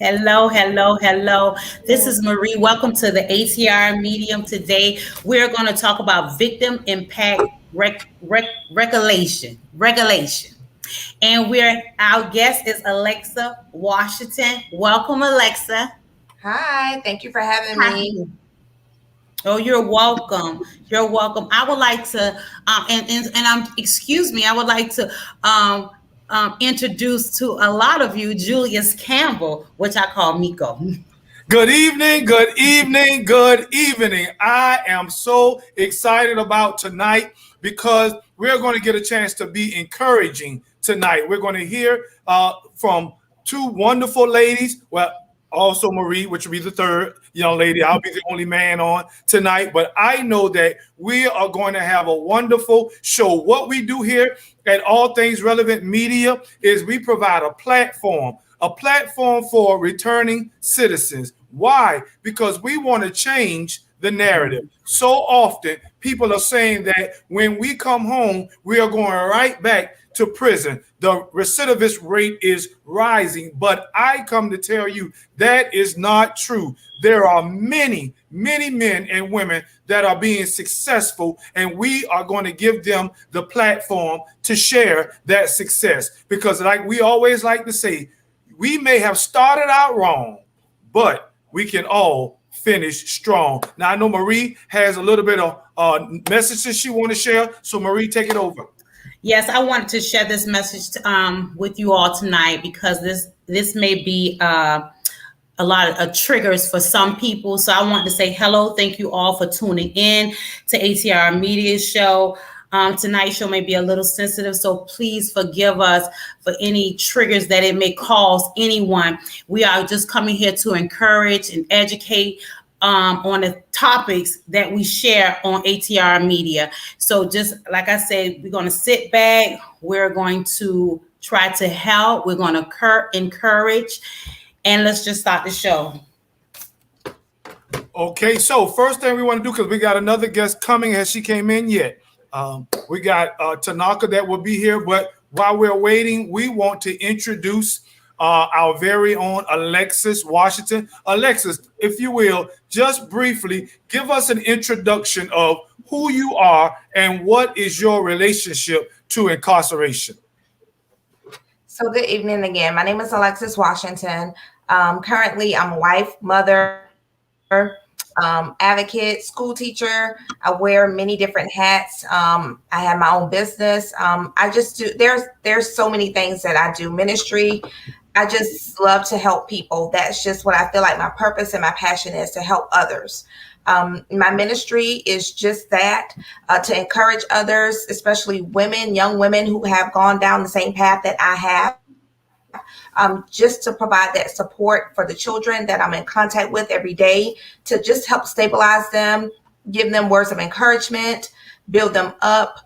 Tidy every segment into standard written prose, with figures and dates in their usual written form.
Hello, hello. This is Marie. Welcome to the ATR Medium. Today, we're going to talk about victim impact regulation. And our guest is Alexa Washington. Welcome, Alexa. Hi, thank you for having Hi. me. Oh, you're welcome. You're welcome. I would like to, excuse me, I would like to introduce to a lot of you Julius Campbell, which I call Miko. Good evening, good evening, good evening. I am so excited about tonight because we're going to get a chance to be encouraging tonight. We're going to hear from two wonderful ladies. Well, also Marie, which will be the third young lady. I'll be the only man on tonight, but I know that we are going to have a wonderful show. What we do here at All Things Relevant Media is we provide a platform for returning citizens. Why? Because we want to change the narrative. So often people are saying that when we come home, we are going right back to prison. The recidivist rate is rising, but I come to tell you that is not true. There are many men and women that are being successful, and we are going to give them the platform to share that success. Because like we always like to say, we may have started out wrong, but we can all finish strong. Now, I know Marie has a little bit of messages she want to share. So Marie, take it over. Yes, I wanted to share this message with you all tonight because this may be a lot of triggers for some people. So I want to say hello. Thank you all for tuning in to ATR Media Show. Tonight's show may be a little sensitive, so please forgive us for any triggers that it may cause anyone. We are just coming here to encourage and educate on the topics that we share on ATR Media. So just like I said, we're going to sit back. We're going to try to help. We're going to encourage. And let's just start the show. Okay, so first thing we want to do, because we got another guest coming. Has she came in yet? We got Tanaka that will be here. But while we're waiting, we want to introduce our very own Alexis Washington. Alexis, if you will, just briefly give us an introduction of who you are and what is your relationship to incarceration. So good evening again. My name is Alexis Washington. Currently, I'm a wife, mother, advocate, school teacher. I wear many different hats. I have my own business. I just do. There's so many things that I do. Ministry. I just love to help people. That's just what I feel like my purpose and my passion is, to help others. My ministry is just that, to encourage others, especially women, young women who have gone down the same path that I have. Just to provide that support for the children that I'm in contact with every day, to just help stabilize them, give them words of encouragement, build them up,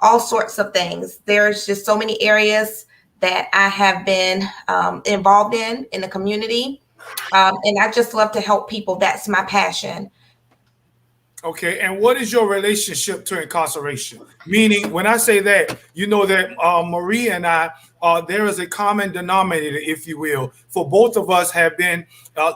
all sorts of things. There's just so many areas that I have been involved in the community. And I just love to help people. That's my passion. Okay, and what is your relationship to incarceration? Meaning, when I say that, you know that Marie and I, there is a common denominator, if you will, for both of us have been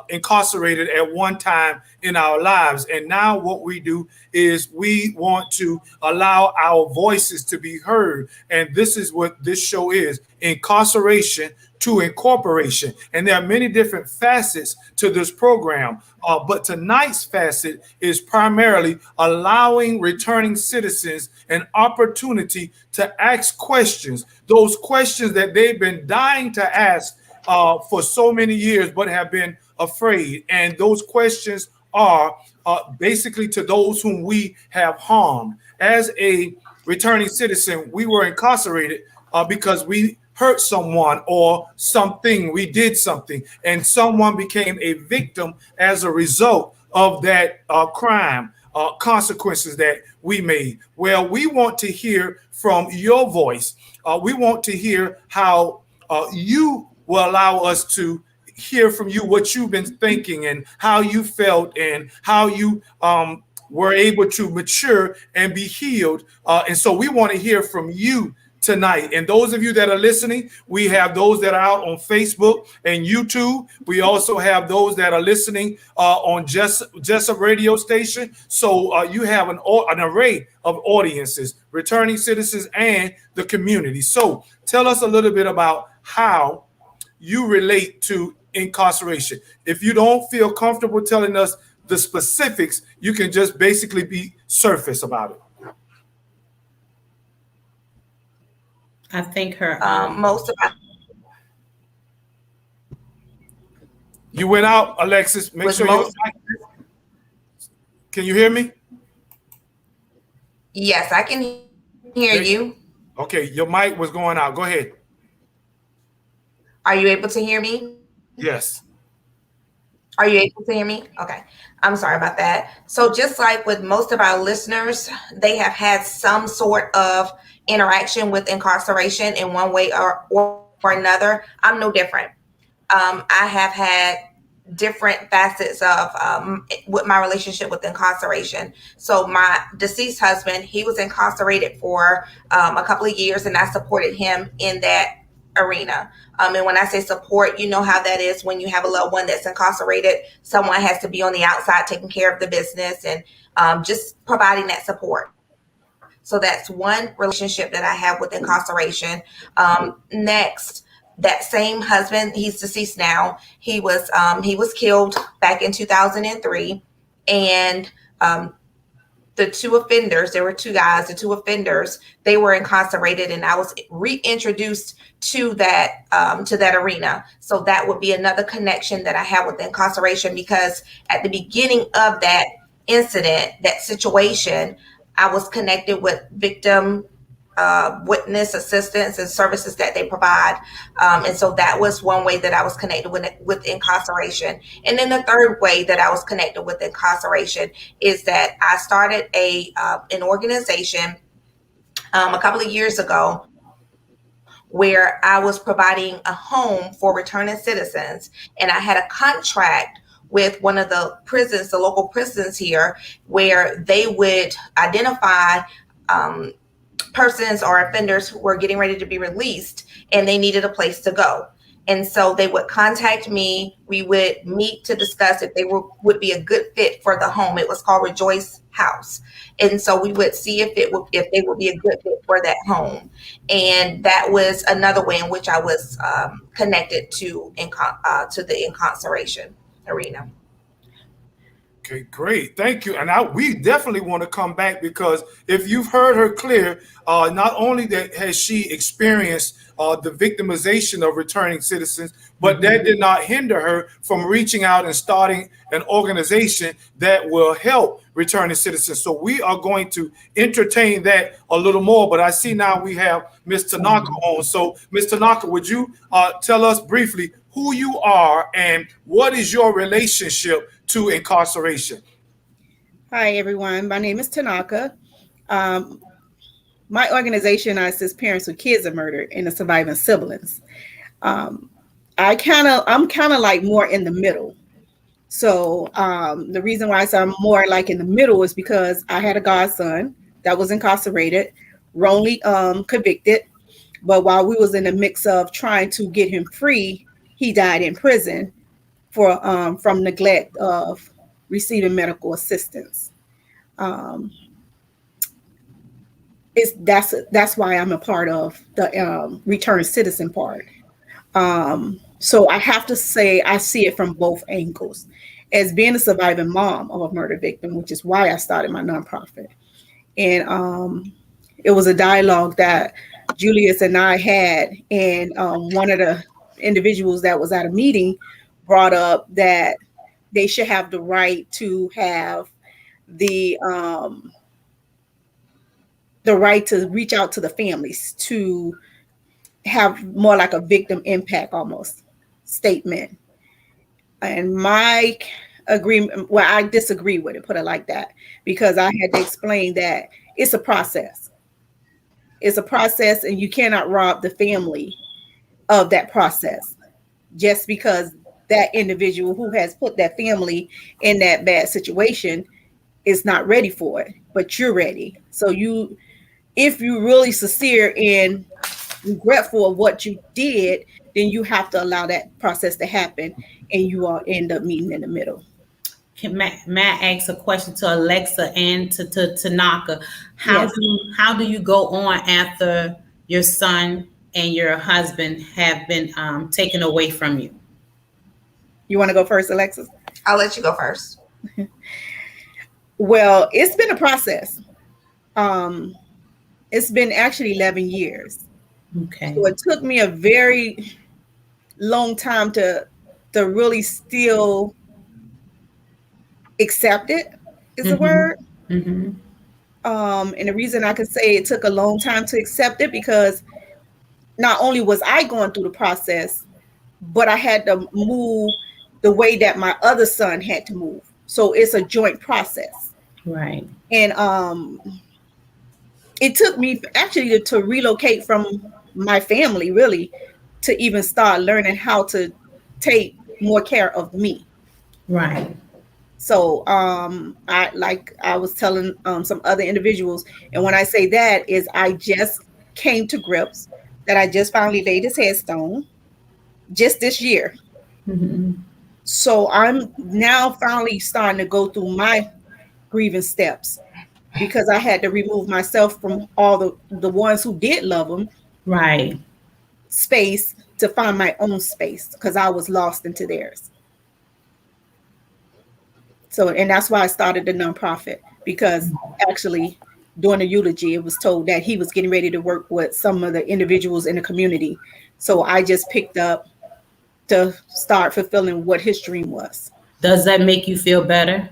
incarcerated at one time in our lives. And now what we do is we want to allow our voices to be heard. And this is what this show is: Incarceration to Incorporation. And there are many different facets to this program. But tonight's facet is primarily allowing returning citizens an opportunity to ask questions, those questions that they've been dying to ask for so many years, but have been afraid. And those questions are basically to those whom we have harmed. As a returning citizen, we were incarcerated because we hurt someone or something, we did something, and someone became a victim as a result of that crime, consequences that we made. Well, we want to hear from your voice. We want to hear how you will allow us to hear from you what you've been thinking and how you felt and how you were able to mature and be healed. And so we want to hear from you tonight. And those of you that are listening, we have those that are out on Facebook and YouTube. We also have those that are listening on Jessup radio station. So you have an array of audiences, returning citizens and the community. So tell us a little bit about how you relate to incarceration. If you don't feel comfortable telling us the specifics, you can just basically be surface about it. I think her Most of my You went out, Alexis. Make sure you. Can you hear me? Yes, I can hear you. Okay, your mic was going out. Go ahead. Are you able to hear me? Yes. Are you able to hear me? Okay. I'm sorry about that. So just like with most of our listeners, they have had some sort of interaction with incarceration in one way or another. I'm no different. I have had different facets of with my relationship with incarceration. So my deceased husband, he was incarcerated for a couple of years, and I supported him in that arena. And when I say support, you know how that is when you have a loved one that's incarcerated. Someone has to be on the outside taking care of the business and just providing that support. So that's one relationship that I have with incarceration. Next, that same husband, he's deceased now. He was killed back in 2003, and the two offenders, there were two guys, the two offenders, they were incarcerated, and I was reintroduced to that arena. So that would be another connection that I have with incarceration, because at the beginning of that incident, that situation, I was connected with victim witness assistance and services that they provide. And so that was one way that I was connected with incarceration. And then the third way that I was connected with incarceration is that I started an organization a couple of years ago where I was providing a home for returning citizens. And I had a contract with one of the prisons, the local prisons here, where they would identify persons or offenders who were getting ready to be released, and they needed a place to go. And so they would contact me. We would meet to discuss if they would be a good fit for the home. It was called Rejoice House. And so we would see if they would be a good fit for that home. And that was another way in which I was connected to the incarceration arena. Okay, great. Thank you. And we definitely want to come back because if you've heard her clear, not only that has she experienced the victimization of returning citizens, but that did not hinder her from reaching out and starting an organization that will help returning citizens. So we are going to entertain that a little more. But I see now we have Ms. Tanaka on. So Ms. Tanaka, would you tell us briefly who you are and what is your relationship to incarceration? Hi, everyone. My name is Tanaka. Um, my organization assists parents with kids of murder and the surviving siblings. Um, I'm kind of like more in the middle. So the reason why I say I'm more like in the middle is because I had a godson that was incarcerated, wrongly convicted. But while we was in the mix of trying to get him free, he died in prison for from neglect of receiving medical assistance. Um, that's why I'm a part of the return citizen part. So I have to say I see it from both angles. As being a surviving mom of a murder victim, which is why I started my nonprofit, and it was a dialogue that Julius and I had, and one of the individuals that was at a meeting brought up that they should have the right to have the um, the right to reach out to the families to have more like a victim impact almost statement. And my agreement, well, I disagree with it, put it like that, because I had to explain that it's a process. It's a process, and you cannot rob the family of that process just because that individual who has put that family in that bad situation is not ready for it, but you're ready. So if you really sincere and regretful of what you did, then you have to allow that process to happen, and you all end up meeting in the middle. May I ask a question to Alexa and to Tanaka? Yes. How do you go on after your son and your husband have been taken away from you? You want to go first, Alexis? I'll let you go first. Well, it's been a process. Um, it's been actually 11 years. Okay. So it took me a very long time to really still accept it is the word. Mm-hmm. And the reason I can say it took a long time to accept it because not only was I going through the process, but I had to move the way that my other son had to move. So it's a joint process. Right. And it took me actually to relocate from my family really to even start learning how to take more care of me. Right. So I was telling some other individuals, and when I say that is I just came to grips that I just finally laid his headstone just this year. Mm-hmm. So I'm now finally starting to go through my grieving steps because I had to remove myself from all the ones who did love him Right. space to find my own space because I was lost into theirs. So, and that's why I started the nonprofit because actually during the eulogy, it was told that he was getting ready to work with some of the individuals in the community. So I just picked up to start fulfilling what his dream was. Does that make you feel better?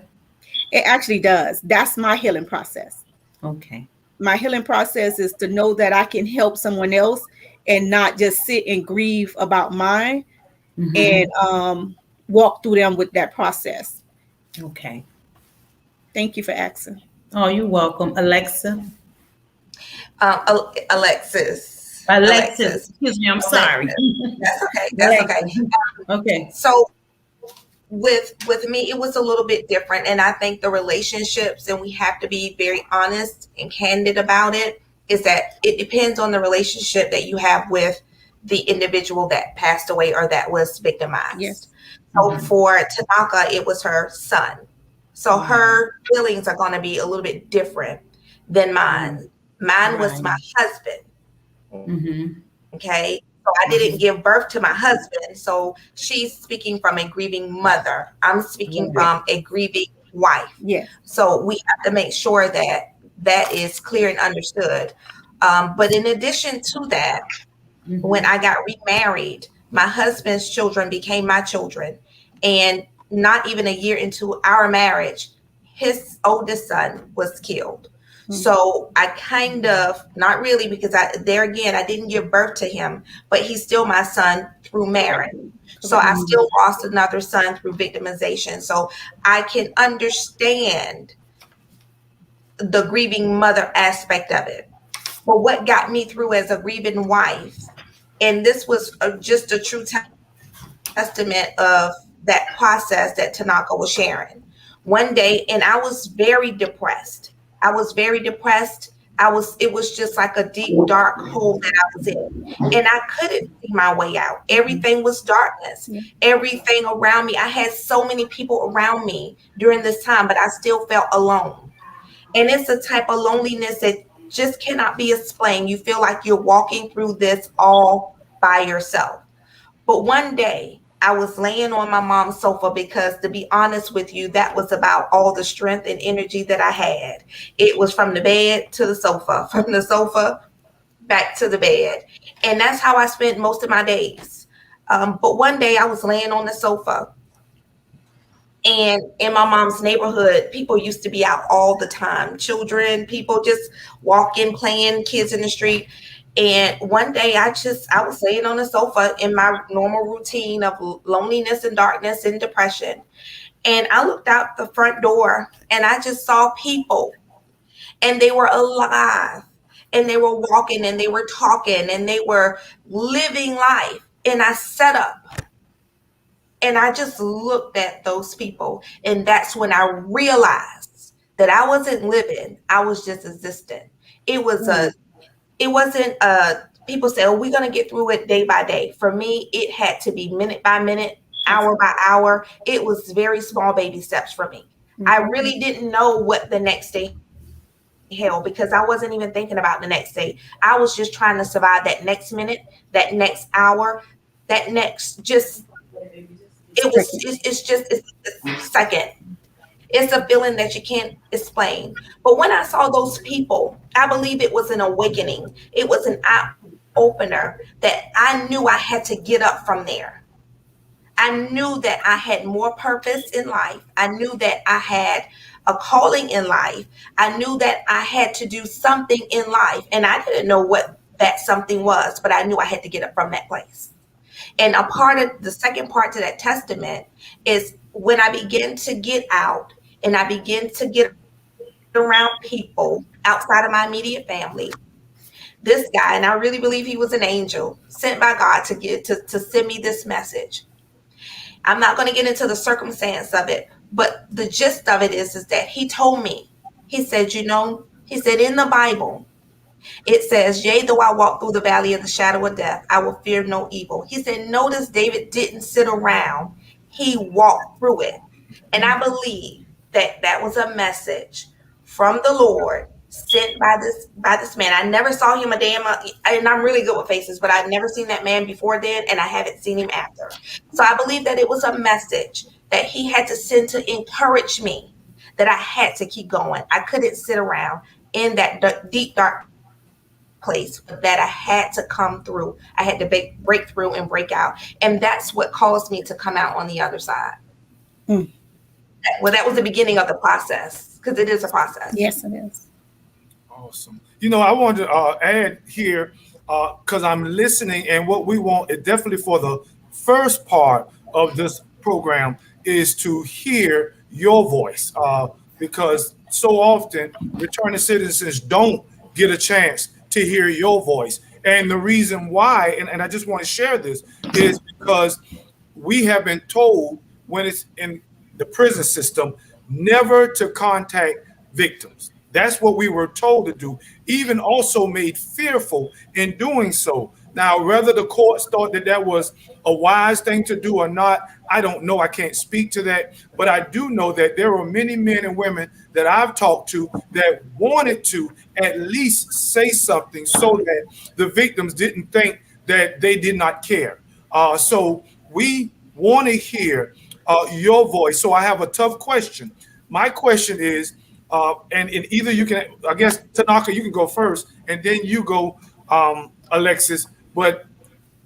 It actually does. That's my healing process. Okay. My healing process is to know that I can help someone else and not just sit and grieve about mine Mm-hmm. and walk through them with that process. Okay. Thank you for asking. Oh, you're welcome, Alexa. Alexis. Alexis. Excuse me. I'm sorry. That's okay. That's okay. Okay. So with me, it was a little bit different, and I think the relationships, and we have to be very honest and candid about it, is that it depends on the relationship that you have with the individual that passed away or that was victimized. Yes. So for Tanaka, it was her son. So her feelings are going to be a little bit different than mine. Mine was my husband. Mm-hmm. Okay. So I didn't give birth to my husband. So she's speaking from a grieving mother. I'm speaking from a grieving wife. Yes. So we have to make sure that that is clear and understood. But in addition to that, when I got remarried, my husband's children became my children. And not even a year into our marriage, his oldest son was killed. So I kind of, not really, because there again, I didn't give birth to him, but he's still my son through marriage. So I still lost another son through victimization. So I can understand the grieving mother aspect of it. But what got me through as a grieving wife, and this was just a true testament of that process that Tanaka was sharing. One day, and I was very depressed. I was very depressed. It was just like a deep, dark hole that I was in. And I couldn't see my way out. Everything was darkness. Everything around me. I had so many people around me during this time, but I still felt alone. And it's a type of loneliness that just cannot be explained. You feel like you're walking through this all by yourself. But one day I was laying on my mom's sofa because, to be honest with you, that was about all the strength and energy that I had. It was from the bed to the sofa, from the sofa back to the bed. And that's how I spent most of my days. But one day I was laying on the sofa. And in my mom's neighborhood, people used to be out all the time. Children, people just walking, playing, kids in the street. And one day I was laying on the sofa in my normal routine of loneliness and darkness and depression. And I looked out the front door and I just saw people, and they were alive, and they were walking, and they were talking, and they were living life. And I sat up and I just looked at those people. And that's when I realized that I wasn't living. I was just existing. It wasn't people say, oh, we're going to get through it day by day. For me, it had to be minute by minute, hour by hour. It was very small baby steps for me. I really didn't know what the next day held because I wasn't even thinking about the next day. I was just trying to survive that next minute, that next hour, that next it's a second. It's a feeling that you can't explain. But when I saw those people, I believe it was an awakening. It was an eye opener that I knew I had to get up from there. I knew that I had more purpose in life. I knew that I had a calling in life. I knew that I had to do something in life. And I didn't know what that something was, but I knew I had to get up from that place. And a part of the second part to that testament is when I began to get out and I began to get around people outside of my immediate family. This guy, and I really believe he was an angel sent by God to send me this message. I'm not going to get into the circumstance of it, but the gist of it is that he told me, he said, in the Bible, it says, yea, though I walk through the valley of the shadow of death, I will fear no evil. He said, notice David didn't sit around. He walked through it. And I believe that was a message from the Lord sent by this man. I never saw him and I'm really good with faces, but I've never seen that man before then, and I haven't seen him after. So I believe that it was a message that he had to send to encourage me, that I had to keep going. I couldn't sit around in that deep, dark place, that I had to come through. I had to break through and break out. And that's what caused me to come out on the other side. Well, that was the beginning of the process, because it is a process. Yes, it is. Awesome. I wanted to add here, because I'm listening, and what we want is definitely for the first part of this program is to hear your voice, because so often returning citizens don't get a chance to hear your voice. And the reason why, and I just want to share this, is because we have been told when it's in the prison system never to contact victims. That's what we were told to do, even also made fearful in doing so. Now, whether the courts thought that was a wise thing to do or not, I don't know. I can't speak to that. But I do know that there were many men and women that I've talked to that wanted to at least say something so that the victims didn't think that they did not care. So we want to hear your voice. So I have a tough question. my question is, and either you can, I guess, Tanaka, you can go first, and then you go, Alexis. But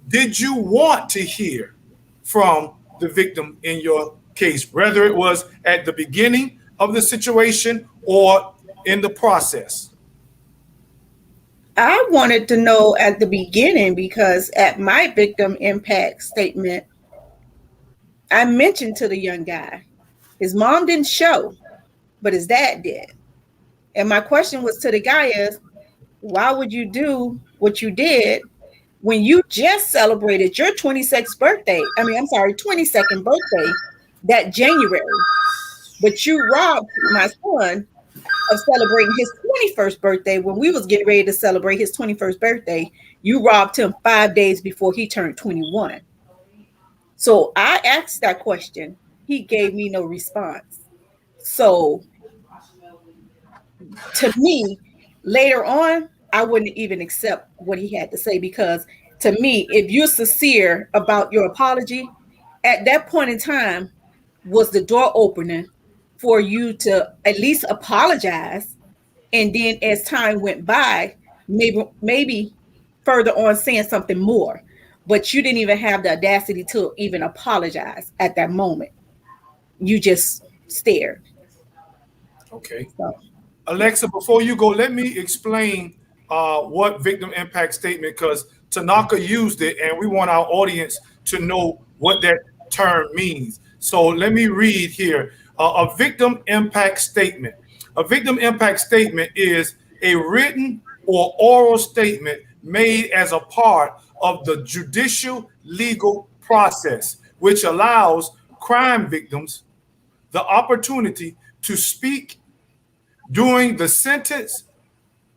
did you want to hear from the victim in your case, whether it was at the beginning of the situation or in the process? I wanted to know at the beginning because at my victim impact statement, I mentioned to the young guy, his mom didn't show, but his dad did. And my question was to the guy is, why would you do what you did when you just celebrated your 22nd birthday? I mean, I'm sorry, 22nd birthday that January, but you robbed my son of celebrating his 21st birthday when we was getting ready to celebrate his 21st birthday. You robbed him 5 days before he turned 21. So I asked that question. He gave me no response. So to me, later on, I wouldn't even accept what he had to say because to me, if you're sincere about your apology, at that point in time was the door opening for you to at least apologize. And then as time went by, maybe further on saying something more. But you didn't even have the audacity to even apologize at that moment. You just stared. Okay. So, Alexa, before you go, let me explain what victim impact statement, because Tanaka used it and we want our audience to know what that term means. So let me read here. A victim impact statement. A victim impact statement is a written or oral statement made as a part of the judicial legal process, which allows crime victims the opportunity to speak during the sentence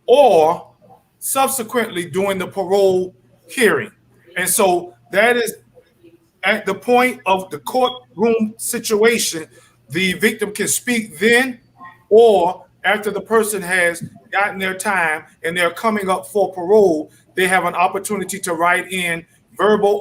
or subsequently during the parole hearing. And so that is at the point of the courtroom situation, the victim can speak then or after the person has gotten their time and they're coming up for parole, they have an opportunity to write in verbal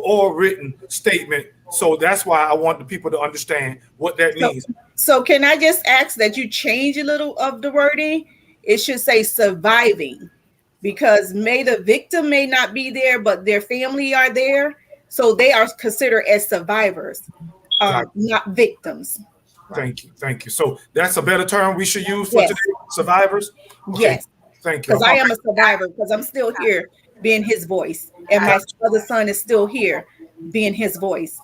or written statement. So that's why I want the people to understand what that means. So can I just ask that you change a little of the wording? It should say surviving because the victim may not be there, but their family are there. So they are considered as survivors, not victims. Thank you. Thank you. So that's a better term we should use for Yes. today, survivors? Okay. Yes. Thank you. Because I am a survivor because I'm still here being his voice. And my other son is still here being his voice.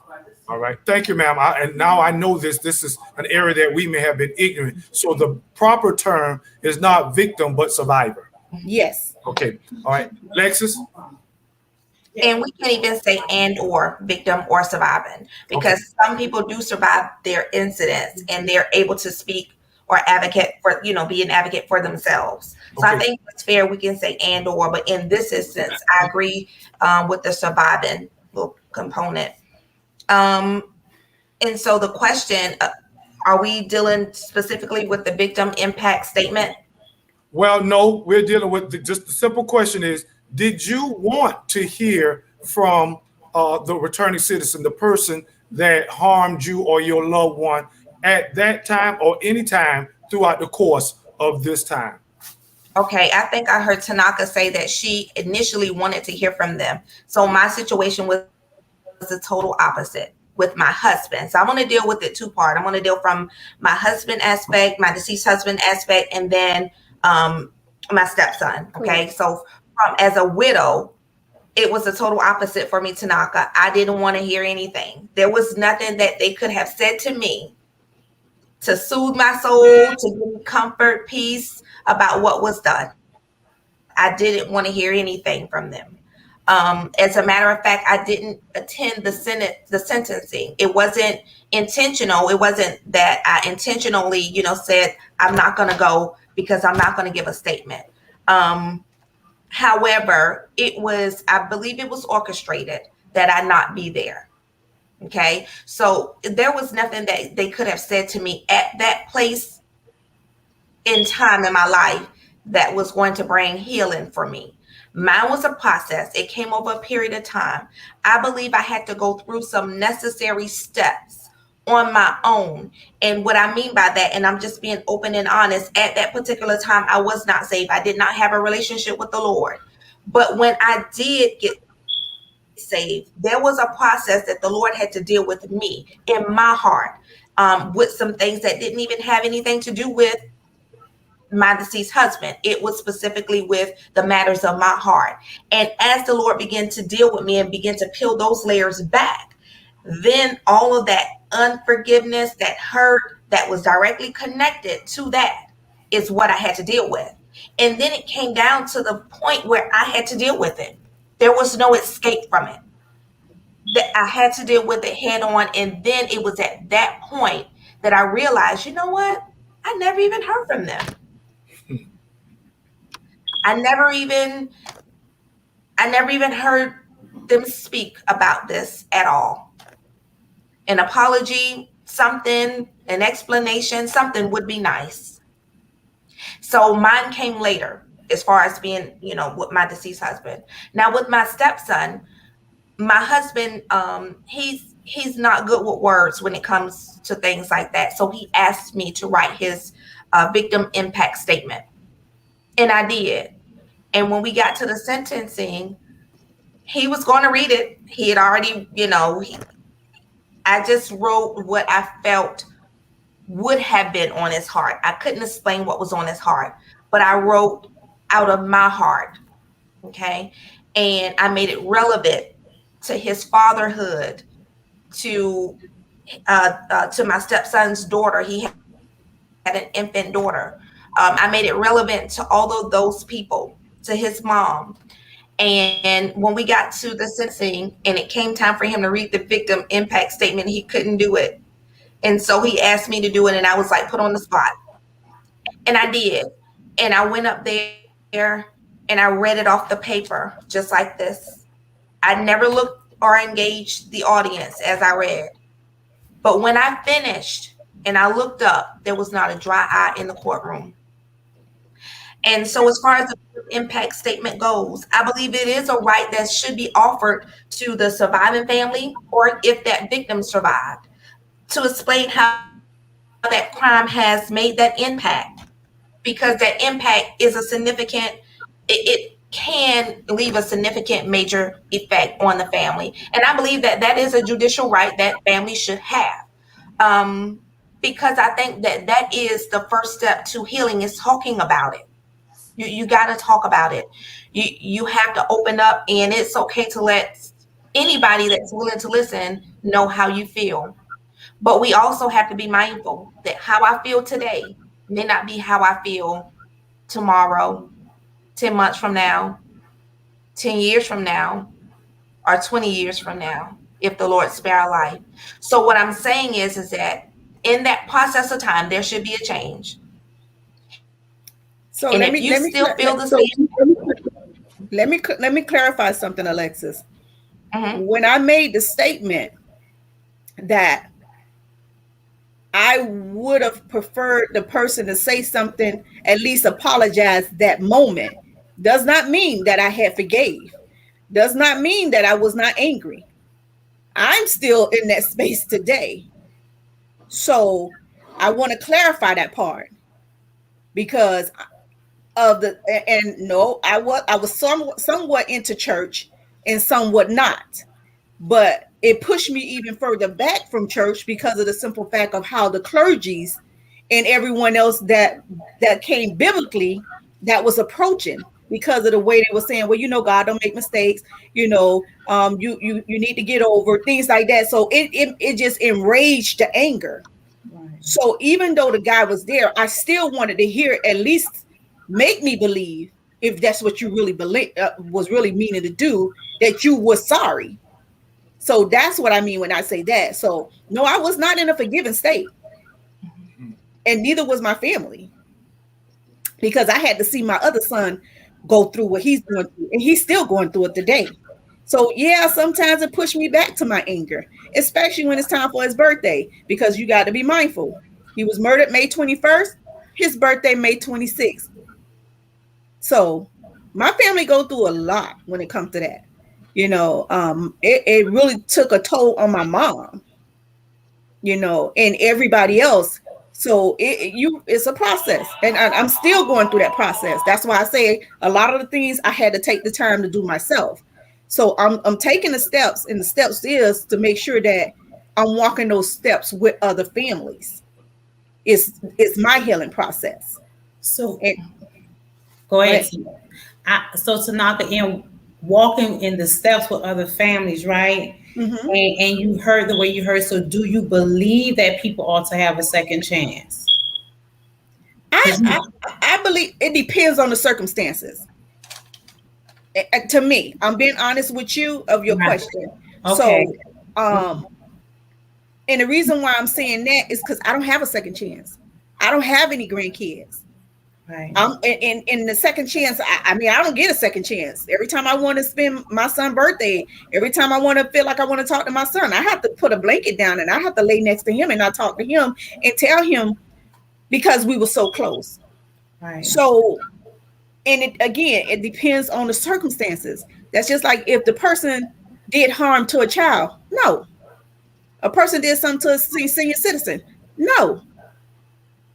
All right. Thank you, ma'am. And now I know this is an area that we may have been ignorant. So the proper term is not victim, but survivor. Yes. Okay. All right. Lexus? And we can't even say and or victim or surviving because some people do survive their incidents and they're able to speak or advocate for, be an advocate for themselves. So I think it's fair we can say and or, but in this instance, I agree with the surviving component. And so the question, are we dealing specifically with the victim impact statement? Well, no, we're dealing with just the simple question is, did you want to hear from the returning citizen, the person that harmed you or your loved one at that time or any time throughout the course of this time? Okay, I think I heard Tanaka say that she initially wanted to hear from them. So my situation was the total opposite with my husband. So I'm going to deal with it two-part. I'm going to deal from my husband aspect, my deceased husband aspect, and then my stepson. Okay, so as a widow, it was the total opposite for me, Tanaka. I didn't want to hear anything. There was nothing that they could have said to me to soothe my soul, to give me comfort, peace about what was done. I didn't want to hear anything from them. As a matter of fact, I didn't attend the sentencing. It wasn't intentional. It wasn't that I intentionally, said I'm not going to go because I'm not going to give a statement. However, I believe it was orchestrated that I not be there. Okay. So there was nothing that they could have said to me at that place in time in my life that was going to bring healing for me. Mine was a process. It came over a period of time. I believe I had to go through some necessary steps on my own. And what I mean by that, and I'm just being open and honest, at that particular time, I was not saved. I did not have a relationship with the Lord. But when I did get saved, there was a process that the Lord had to deal with me in my heart, with some things that didn't even have anything to do with my deceased husband. It was specifically with the matters of my heart. And as the Lord began to deal with me and begin to peel those layers back, then all of that unforgiveness, that hurt that was directly connected to that is what I had to deal with. And then it came down to the point where I had to deal with it. There was no escape from it. That I had to deal with it head on. And then it was at that point that I realized, you know what? I never even heard from them. I never even heard them speak about this at all. An apology, something, an explanation, something would be nice. So mine came later, as far as being, with my deceased husband. Now with my stepson, my husband, he's not good with words when it comes to things like that. So he asked me to write his victim impact statement. And I did. And when we got to the sentencing, he was going to read it. He had already, I just wrote what I felt would have been on his heart. I couldn't explain what was on his heart, but I wrote out of my heart. Okay. And I made it relevant to his fatherhood, to my stepson's daughter. He had an infant daughter. I made it relevant to all of those people, to his mom. And when we got to the sentencing and it came time for him to read the victim impact statement, he couldn't do it. And so he asked me to do it, and I was like, put on the spot. And I did. And I went up there and I read it off the paper, just like this. I never looked or engaged the audience as I read. But when I finished and I looked up, there was not a dry eye in the courtroom. And so as far as the impact statement goes, I believe it is a right that should be offered to the surviving family, or if that victim survived, to explain how that crime has made that impact, because that impact is a significant, it can leave a significant major effect on the family. And I believe that that is a judicial right that families should have. Because I think that that is the first step to healing, is talking about it. You got to talk about it. You have to open up, and it's okay to let anybody that's willing to listen know how you feel. But we also have to be mindful that how I feel today may not be how I feel tomorrow, 10 months from now, 10 years from now, or 20 years from now, if the Lord spare our life. So what I'm saying is that in that process of time, there should be a change. So And let if me you let me still cla- feel let, the so same, let me clarify something, Alexis. Mhm. When I made the statement that I would have preferred the person to say something, at least apologize that moment, does not mean that I had forgave. Does not mean that I was not angry. I'm still in that space today. So I want to clarify that part, because of the, and no, I was somewhat into church and somewhat not. But it pushed me even further back from church because of the simple fact of how the clergies and everyone else that came biblically, that was approaching, because of the way they were saying, well, God don't make mistakes, you need to get over things like that. So it just enraged the anger. Right. So even though the guy was there, I still wanted to hear, at least make me believe, if that's what you really believe, was really meaning to do, that you were sorry. So that's what I mean when I say that. So no, I was not in a forgiving state, and neither was my family, because I had to see my other son go through what he's going through, and he's still going through it today. So yeah, sometimes it pushed me back to my anger, especially when it's time for his birthday, because you got to be mindful. He was murdered May 21st, his birthday May 26th. So my family go through a lot when it comes to that. It really took a toll on my mom. and everybody else. So it's a process, and I'm still going through that process. That's why I say a lot of the things I had to take the time to do myself. So I'm taking the steps, and the steps is to make sure that I'm walking those steps with other families. It's my healing process. So And go ahead. but So Tanaka, in walking in the steps with other families, right? mhm. And you heard the way you heard. So do you believe that people ought to have a second chance? I, 'Cause I I believe it depends on the circumstances. To me, I'm being honest with you of your right. question. Okay. So, um, and the reason why I'm saying that is because I don't have a second chance. I don't have any grandkids. Right. In the second chance, I mean, I don't get a second chance. Every time I want to spend my son's birthday, every time I want to feel like I want to talk to my son, I have to put a blanket down and I have to lay next to him and I talk to him and tell him because we were so close. Right. So, and it depends on the circumstances. That's just like if the person did harm to a child, no. A person did something to a senior citizen, no.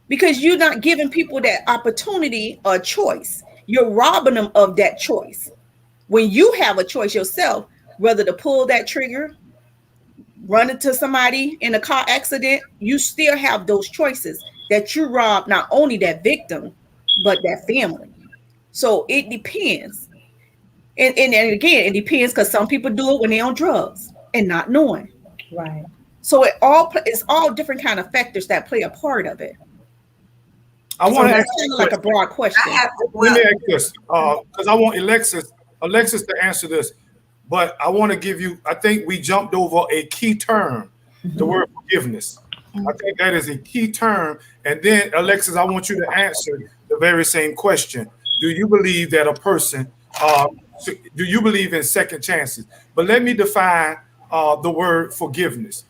Because you're not giving people that opportunity or choice. You're robbing them of that choice. When you have a choice yourself, whether to pull that trigger, run into somebody in a car accident, you still have those choices that you rob not only that victim, but that family. So it depends. And again, it depends because some people do it when they're on drugs and not knowing. Right. So it's all different kind of factors that play a part of it. I So want to that's ask kind you of a like a question. broad question. I have Let well, me ask this, because I want Alexis to answer this, but I want to give you. I think we jumped over a key term, the word forgiveness. I think that is a key term. And then, Alexis, I want you to answer the very same question. Do you believe that a person, do you believe in second chances? But let me define the word forgiveness.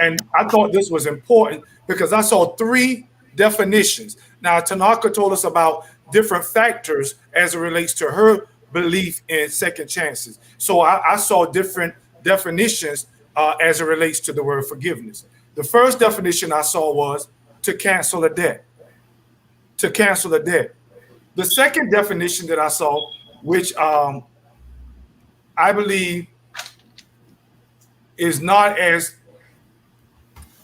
And I thought this was important because I saw three definitions. Now, Tanaka told us about different factors as it relates to her belief in second chances. So I saw different definitions as it relates to the word forgiveness. The first definition I saw was to cancel a debt. To cancel a debt. The second definition that I saw, which I believe is not as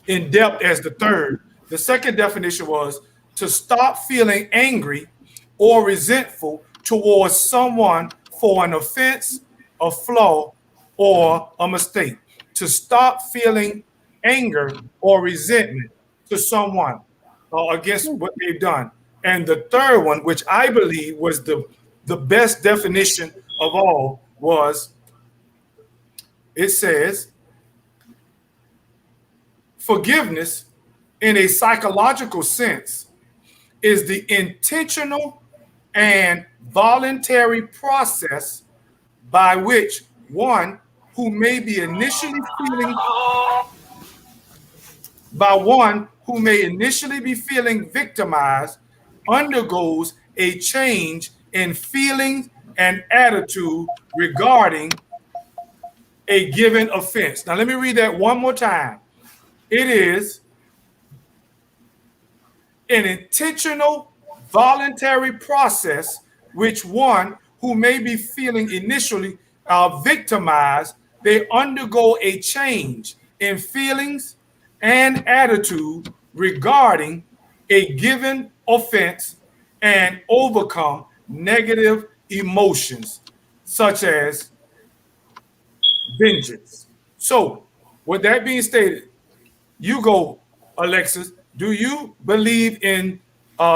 in depth as the third, the second definition was to stop feeling angry or resentful towards someone for an offense, a flaw, or a mistake. To stop feeling anger or resentment to someone against what they've done. And the third one, which I believe was the best definition of all, was it says forgiveness in a psychological sense is the intentional and voluntary process by which one who may be initially feeling by one who may initially be feeling victimized undergoes a change in feelings and attitude regarding a given offense. Now let me read that one more time. It is an intentional, voluntary process which one who may be feeling initially victimized, they undergo a change in feelings and attitude regarding a given offense and overcome negative emotions such as vengeance. So, with that being stated, you go, Alexis. Do you believe in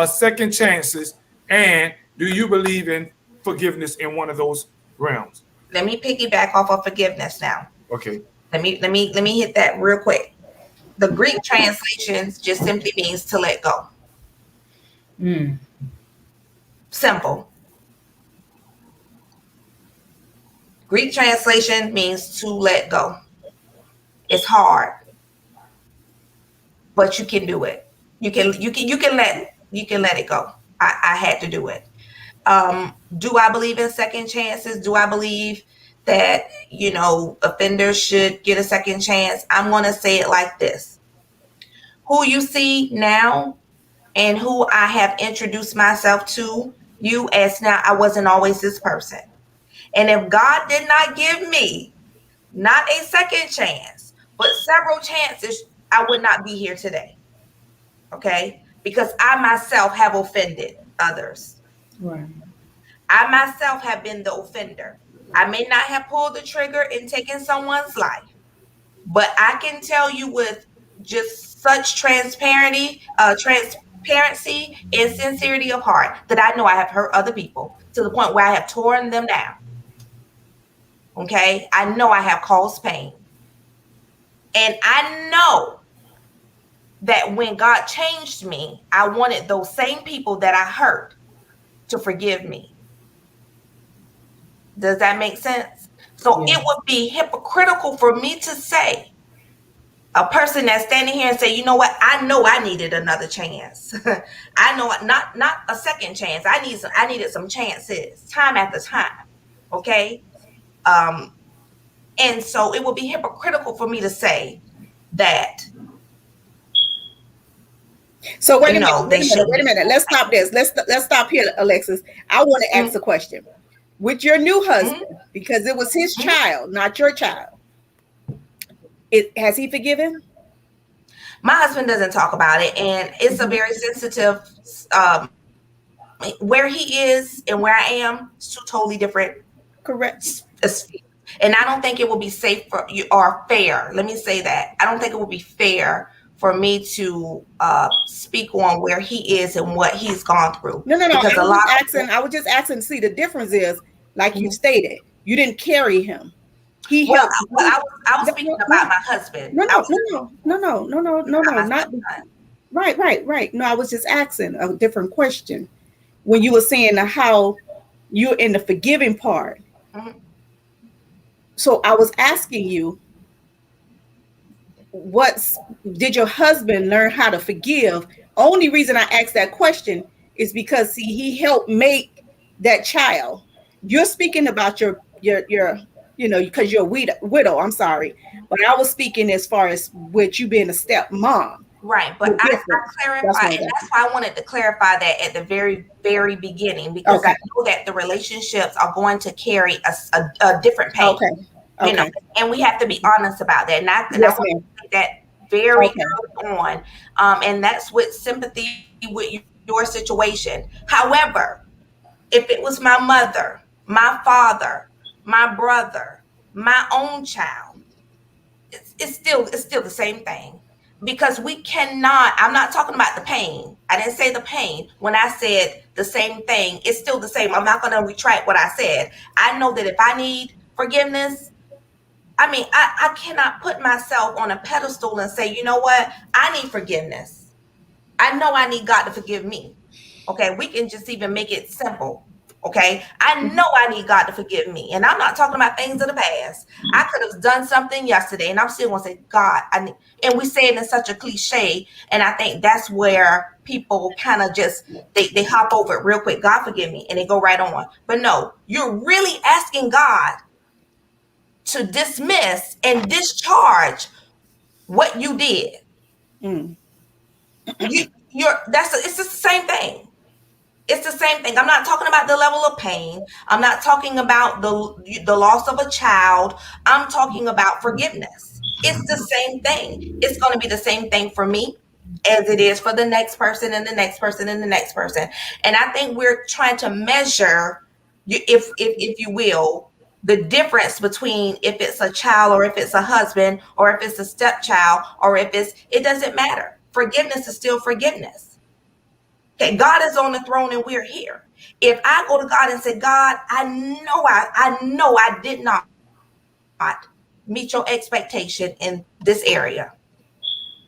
second chances, and do you believe in forgiveness in one of those realms? let me piggyback off of forgiveness now. Okay. Let me hit that real quick. The Greek translation just simply means to let go. Mm. Simple. Greek translation means to let go. It's hard, but you can do it. You can let it go. I had to do it. Do I believe in second chances? Do I believe that offenders should get a second chance? I'm going to say it like this. who you see now and who I have introduced myself to you as now, I wasn't always this person. And if God did not give me not a second chance, but several chances, I would not be here today. Okay? Because I myself have offended others. Right. I myself have been the offender. I may not have pulled the trigger and taken someone's life, but I can tell you with just such transparency and sincerity of heart that I know I have hurt other people to the point where I have torn them down. Okay? I know I have caused pain. And I know that when God changed me, I wanted those same people that I hurt to forgive me. Does that make sense? So Yeah. it would be hypocritical for me to say, a person that's standing here and say, you know what, I know I needed another chance. I know not a second chance. I needed some chances, time after time. Okay. And so it would be hypocritical for me to say that. So wait a You know, minute, wait a minute. Let's stop this. Let's stop here, Alexis. I want to ask a question. With your new husband, because it was his child, not your child. Has he forgiven? My husband doesn't talk about it, and it's a very sensitive. Where he is and where I am, it's two totally different. Correct. And I don't think it would be safe for you or fair. Let me say that I don't think it would be fair for me to speak on where he is and what he's gone through. No. Because I was just asking to see the difference is, like you stated, you didn't carry him. He helped. I was speaking about my husband. No, not right. No, I was just asking a different question. When you were saying how you're in the forgiving part. Mm-hmm. So I was asking you, did your husband learn how to forgive? Only reason I asked that question is because he helped make that child. You're speaking about your because you're a widow. I'm sorry, but I was speaking as far as with you being a stepmom. Right, but I clarified, and that's why I wanted to clarify that at the very, very beginning, because I know that the relationships are going to carry a different pain. Okay. You know, and we have to be honest about that. And I want to say that very early on, and that's with sympathy with your situation. However, if it was my mother, my father, my brother, my own child, it's still the same thing. Because we cannot, I'm not talking about the pain. I didn't say the pain. When I said the same thing, it's still the same. I'm not going to retract what I said. I know that if I need forgiveness, I cannot put myself on a pedestal and say, you know what? I need forgiveness. I know I need God to forgive me. Okay, we can just even make it simple. Okay, I know I need God to forgive me. And I'm not talking about things of the past. I could have done something yesterday and I'm still going to say, God, I need, and we say it in such a cliche. And I think that's where people kind of just, they hop over it real quick. God, forgive me. And they go right on. But no, you're really asking God to dismiss and discharge what you did. It's just the same thing. It's the same thing. I'm not talking about the level of pain. I'm not talking about the loss of a child. I'm talking about forgiveness. It's the same thing. It's going to be the same thing for me as it is for the next person and the next person and the next person. And I think we're trying to measure, if you will, the difference between if it's a child or if it's a husband or if it's a stepchild or if it doesn't matter. Forgiveness is still forgiveness. Okay, God is on the throne and we're here. If I go to God and say, God, I know I did not meet your expectation in this area.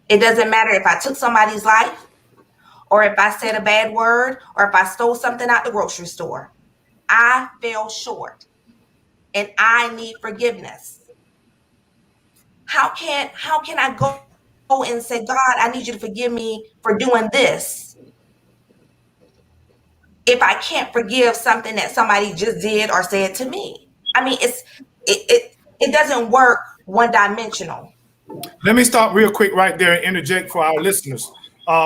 It doesn't matter if I took somebody's life or if I said a bad word or if I stole something out the grocery store. I fell short and I need forgiveness. How can I go and say, God, I need you to forgive me for doing this, if I can't forgive something that somebody just did or said to me? I mean, it doesn't work one dimensional. Let me stop real quick right there and interject for our listeners.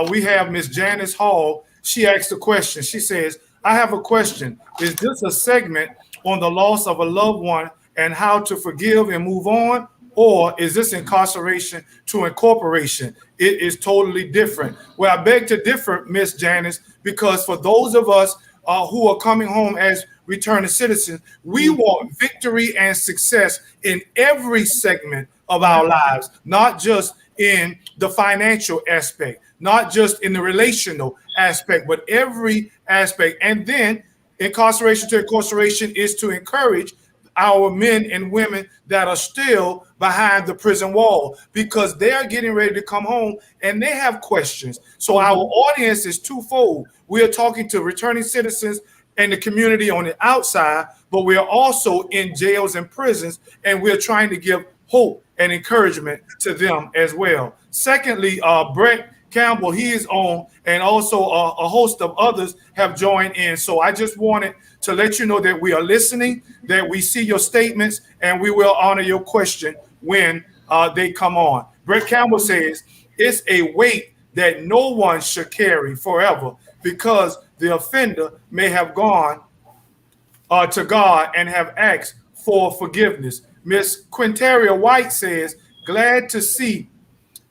We have Miss Janice Hall. She asked a question. She says, I have a question. Is this a segment on the loss of a loved one and how to forgive and move on? Or is this incarceration to incorporation? It is totally different. Well, I beg to differ, Miss Janice, because for those of us who are coming home as returning citizens, we want victory and success in every segment of our lives, not just in the financial aspect, not just in the relational aspect, but every aspect. And then incarceration to incarceration is to encourage our men and women that are still behind the prison wall because they're getting ready to come home and they have questions. So our audience is twofold. We are talking to returning citizens and the community on the outside, but we are also in jails and prisons, and we're trying to give hope and encouragement to them as well. Secondly, Brett Campbell, he is on, and also a host of others have joined in. So I just wanted to let you know that we are listening, that we see your statements, and we will honor your question when they come on. Brett Campbell says, it's a weight that no one should carry forever because the offender may have gone to God and have asked for forgiveness. Miss Quinteria White says, glad to see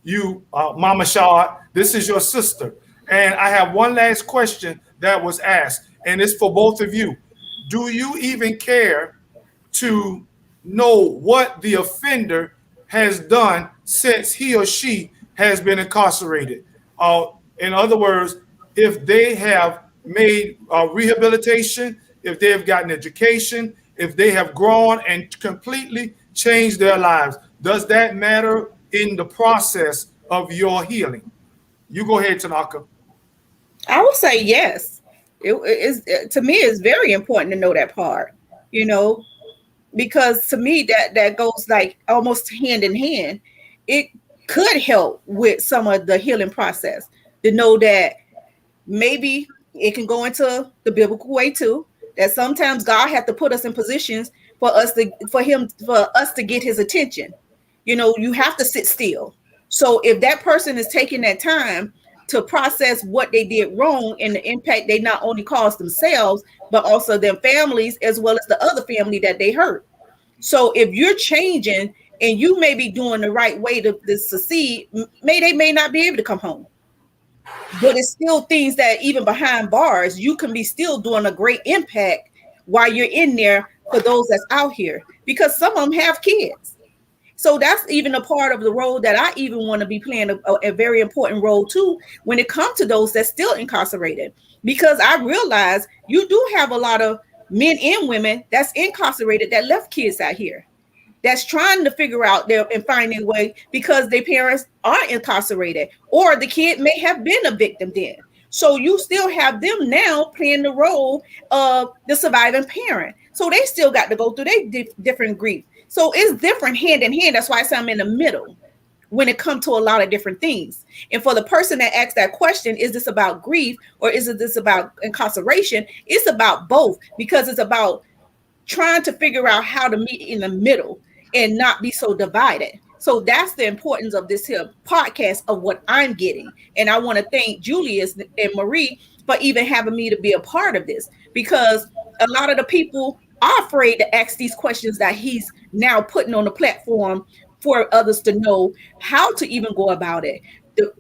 you, Mama Shard. This is your sister. And I have one last question that was asked, and it's for both of you. Do you even care to know what the offender has done since he or she has been incarcerated? In other words, if they have made rehabilitation, if they have gotten education, if they have grown and completely changed their lives, does that matter in the process of your healing? You go ahead, Tanaka. I would say yes. It is, to me, it's very important to know that part, because to me that goes like almost hand in hand. It could help with some of the healing process to know that maybe it can go into the biblical way too, that sometimes God has to put us in positions for us to get his attention. You have to sit still. So if that person is taking that time to process what they did wrong and the impact they not only caused themselves, but also their families, as well as the other family that they hurt. So if you're changing and you may be doing the right way to succeed, they may not be able to come home. But it's still things that even behind bars, you can be still doing a great impact while you're in there for those that's out here, because some of them have kids. So that's even a part of the role that I even want to be playing a very important role too when it comes to those that's still incarcerated, because I realize you do have a lot of men and women that's incarcerated that left kids out here that's trying to figure out and find their way because their parents are incarcerated or the kid may have been a victim then. So you still have them now playing the role of the surviving parent. So they still got to go through their different grief. So it's different hand in hand. That's why I say I'm in the middle when it comes to a lot of different things. And for the person that asks that question, is this about grief or is this about incarceration? It's about both, because it's about trying to figure out how to meet in the middle and not be so divided. So that's the importance of this here podcast of what I'm getting. And I want to thank Julius and Marie for even having me to be a part of this, because a lot of the people are afraid to ask these questions that he's now putting on the platform for others to know how to even go about it.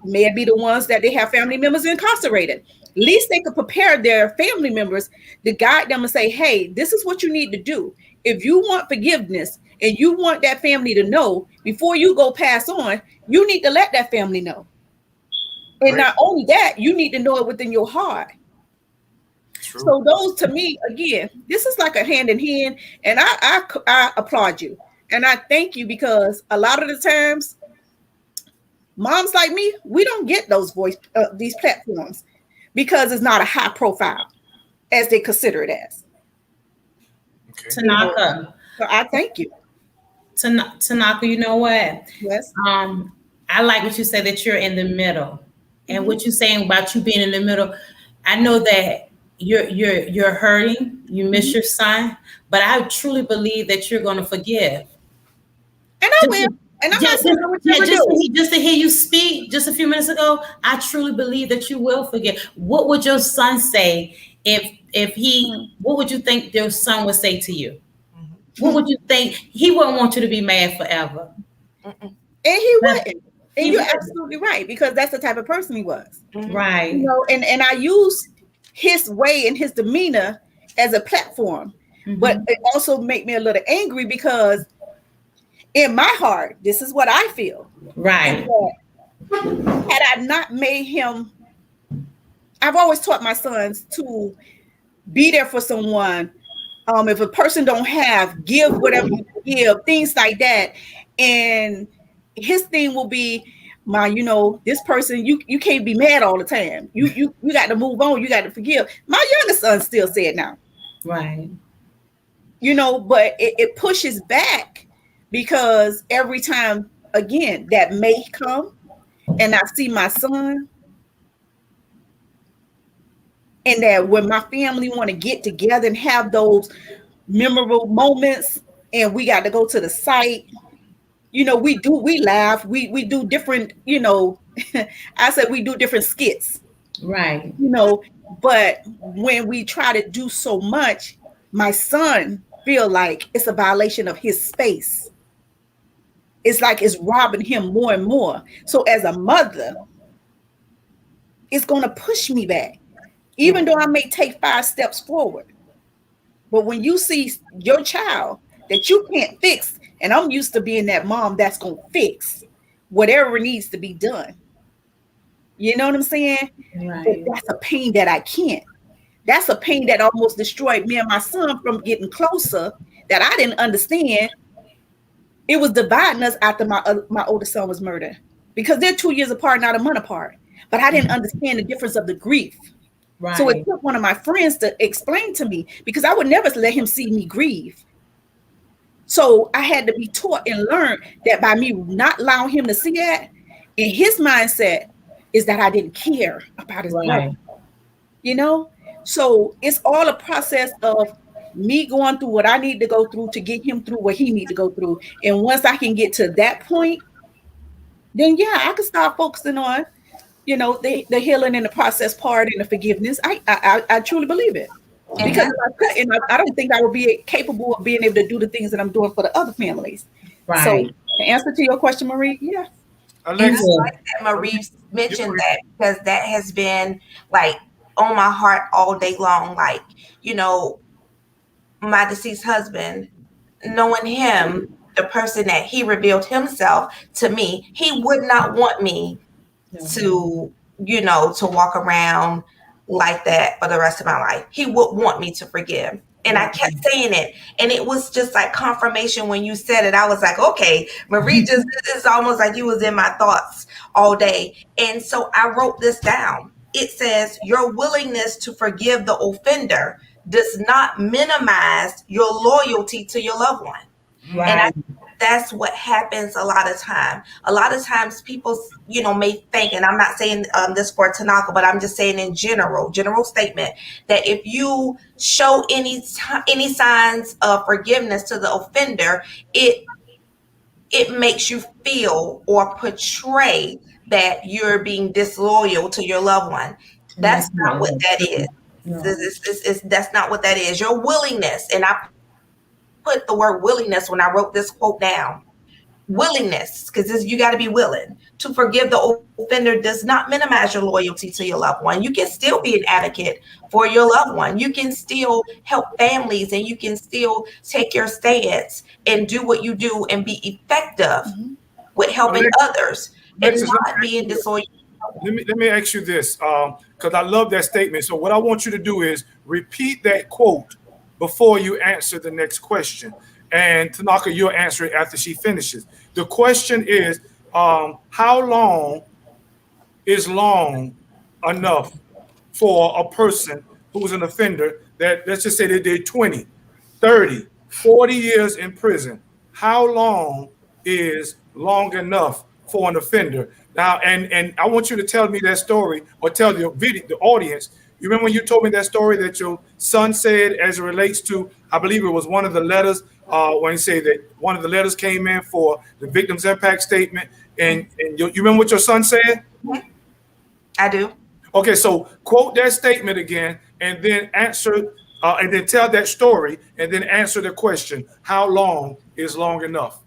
Maybe the ones that they have family members incarcerated. At least they could prepare their family members to guide them and say, hey, this is what you need to do. If you want forgiveness and you want that family to know before you go pass on, you need to let that family know. And right. Not only that, you need to know it within your heart. True. So those, to me, again, this is like a hand in hand, and I applaud you. And I thank you, because a lot of the times, moms like me, we don't get those these platforms because it's not a high profile as they consider it as. Okay. Tanaka. So I thank you. Tanaka, you know what? Yes. I like what you say, that you're in the middle. And what you're saying about you being in the middle, I know that you're hurting, you miss your son, but I truly believe that you're going to forgive. And I will. And I'm not saying I would Yeah, never do. just to hear you speak just a few minutes ago, I truly believe that you will forget. What would your son say if he? What would you think your son would say to you? What would you think? He wouldn't want you to be mad forever. Mm-mm. And he wouldn't. And He you're wouldn't. absolutely right, because that's the type of person he was. Mhm. Right. You know, and I use his way and his demeanor as a platform, but it also made me a little angry because in my heart, this is what I feel. Right. Had I not made him, I've always taught my sons to be there for someone. If a person don't have, give whatever you give, things like that. And his thing will be, this person, you can't be mad all the time. You got to move on. You got to forgive. My youngest son still said now, Right. but it pushes back because every time again that may come and I see my son, and that when my family want to get together and have those memorable moments and we got to go to the site, we laugh, we do different, I said we do different skits, Right. but when we try to do so much, my son feel like it's a violation of his space. It's like it's robbing him more and more. So as a mother, it's going to push me back, even though I may take 5 steps forward. But when you see your child that you can't fix, and I'm used to being that mom that's going to fix whatever needs to be done. You know what I'm saying? Right. But that's a pain that I can't. That's a pain that almost destroyed me and my son from getting closer, that I didn't understand. It was dividing us after my oldest son was murdered, because they're 2 years apart, not a month apart. But I didn't understand the difference of the grief. Right. So it took one of my friends to explain to me, because I would never let him see me grieve. So I had to be taught and learn that by me not allowing him to see that, in his mindset is that I didn't care about his brother. So it's all a process of me going through what I need to go through to get him through what he need to go through. And once I can get to that point, then I can start focusing on the healing and the process part and the forgiveness. I truly believe it, because I don't think I would be capable of being able to do the things that I'm doing for the other families. Right. So the answer to your question, Marie, And I like that Marie mentioned that, because that has been like on my heart all day long. Like, my deceased husband, knowing him, the person that he revealed himself to me, he would not want me to walk around like that for the rest of my life. He would want me to forgive. And I kept saying it. And it was just like confirmation when you said it. I was like, okay, Marie, it's almost like you was in my thoughts all day. And so I wrote this down. It says, your willingness to forgive the offender does not minimize your loyalty to your loved one. Right. And that's what happens a lot of time. A lot of times people, may think, and I'm not saying this for Tanaka, but I'm just saying in general statement, that if you show any signs of forgiveness to the offender, it makes you feel or portray that you're being disloyal to your loved one. That's not what that is. No. That's not what that is. Your willingness, and I put the word willingness when I wrote this quote down. Willingness, because you got to be willing to forgive the offender, does not minimize your loyalty to your loved one. You can still be an advocate for your loved one. You can still help families, and you can still take your stance and do what you do and be effective with helping others and not being disloyal. Let me ask you this, because I love that statement. So what I want you to do is repeat that quote before you answer the next question. And Tanaka, you'll answer it after she finishes. The question is, how long is long enough for a person who's an offender that, let's just say they did 20, 30, 40 years in prison? How long is long enough for an offender? Now, and I want you to tell me that story, or tell the audience You remember when you told me that story that your son said as it relates to, I believe it was one of the letters, when he said that one of the letters came in for the victim's impact statement, and you remember what your son said? I do. Okay, so quote that statement again, and then answer, and then tell that story, and then answer the question: how long is long enough?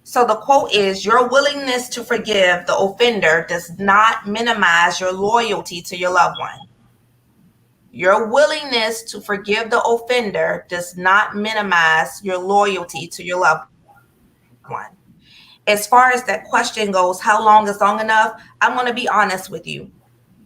So the quote is, your willingness to forgive the offender does not minimize your loyalty to your loved one. Your willingness to forgive the offender does not minimize your loyalty to your loved one. As far as that question goes, how long is long enough? I'm going to be honest with you.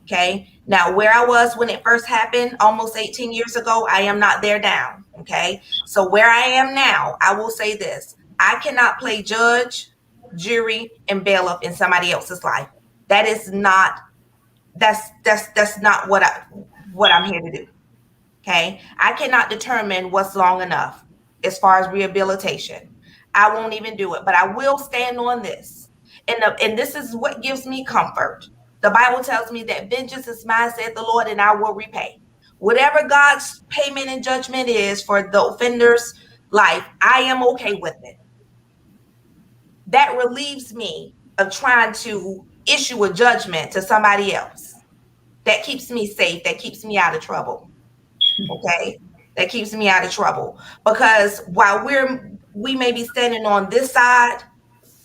Okay. Now, where I was when it first happened almost 18 years ago, I am not there now. Okay. So where I am now, I will say this. I cannot play judge, jury, and bailiff in somebody else's life. That is not, that's not what I'm here to do. Okay. I cannot determine what's long enough as far as rehabilitation. I won't even do it, but I will stand on this. And this is what gives me comfort. The Bible tells me that vengeance is mine, said the Lord, and I will repay. Whatever God's payment and judgment is for the offender's life, I am okay with it. That relieves me of trying to issue a judgment to somebody else. That keeps me safe. That keeps me out of trouble. Okay? That keeps me out of trouble. Because while we may be standing on this side,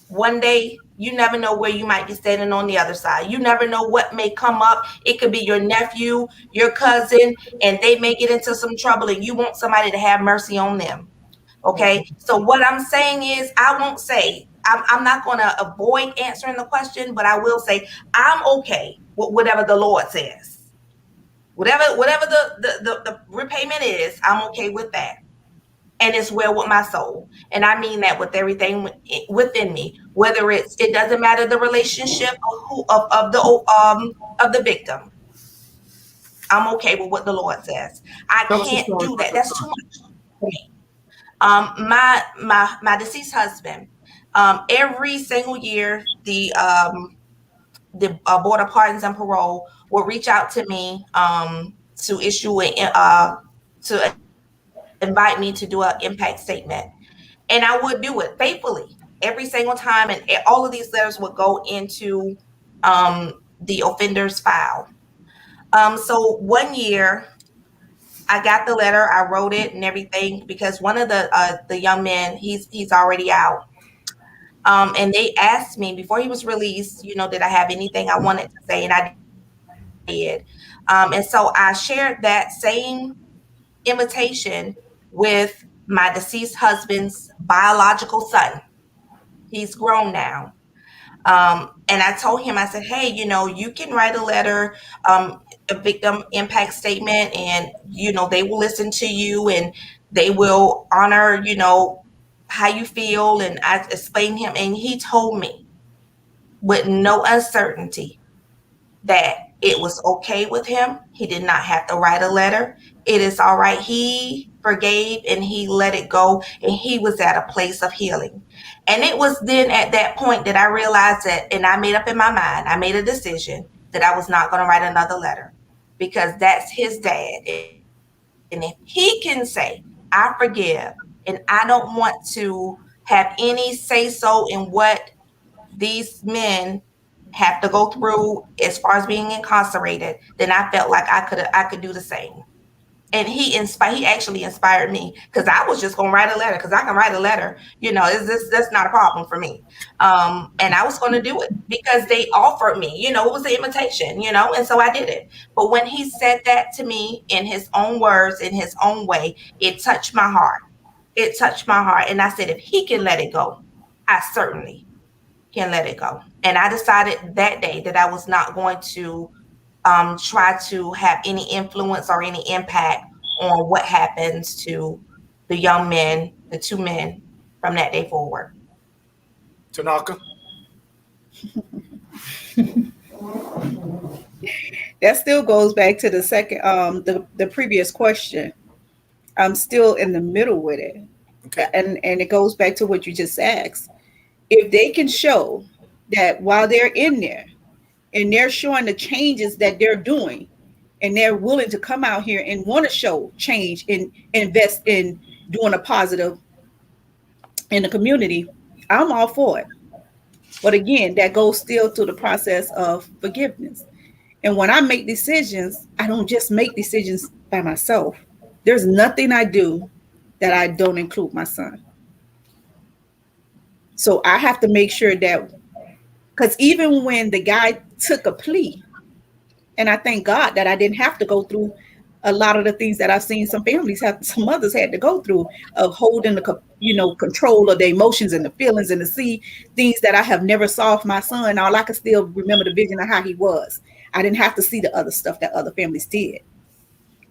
one day you never know where you might be standing on the other side. You never know what may come up. It could be your nephew, your cousin, and they may get into some trouble and you want somebody to have mercy on them. Okay. So what I'm saying is, I won't say, I'm not going to avoid answering the question, but I will say I'm okay with whatever the Lord says. Whatever the repayment is, I'm okay with that. And it's well with my soul. And I mean that with everything within me, whether it doesn't matter the relationship of the victim. I'm okay with what the Lord says. I can't do that. That's too much for me. My deceased husband, every single year, the Board of Pardons and Parole will reach out to me to issue to invite me to do an impact statement. And I would do it faithfully every single time. And all of these letters would go into the offender's file. So one year I got the letter, I wrote it and everything, because one of the young men, he's already out. And they asked me before he was released, did I have anything I wanted to say? And I did. And so I shared that same invitation with my deceased husband's biological son. He's grown now. And I told him, I said, hey, you can write a letter, a victim impact statement, and, they will listen to you and they will honor, how you feel. And I explained him, and he told me with no uncertainty that it was okay with him. He did not have to write a letter. It is all right. He forgave and he let it go, and he was at a place of healing. And it was then at that point that I realized that, and I made up in my mind, I made a decision that I was not going to write another letter, because that's his dad. And if he can say, I forgive, and I don't want to have any say so in what these men have to go through as far as being incarcerated, then I felt like I could do the same. And he actually inspired me, because I was just going to write a letter, because I can write a letter, that's not a problem for me. And I was going to do it because they offered me, it was an invitation, and so I did it. But when he said that to me in his own words, in his own way, it touched my heart. It touched my heart. And I said, if he can let it go, I certainly can let it go. And I decided that day that I was not going to try to have any influence or any impact on what happens to the young men, the two men, from that day forward. Tanaka? That still goes back to the second, the previous question. I'm still in the middle with it. Okay. And it goes back to what you just asked. If they can show that while they're in there and they're showing the changes that they're doing, and they're willing to come out here and want to show change and invest in doing a positive in the community, I'm all for it. But again, that goes still to the process of forgiveness. And when I make decisions, I don't just make decisions by myself. There's nothing I do that I don't include my son. So I have to make sure that, because even when the guy took a plea, and I thank God that I didn't have to go through a lot of the things that I've seen some families have, some mothers had to go through, of holding the, control of the emotions and the feelings, and to see things that I have never saw of my son. All I can still remember the vision of how he was. I didn't have to see the other stuff that other families did.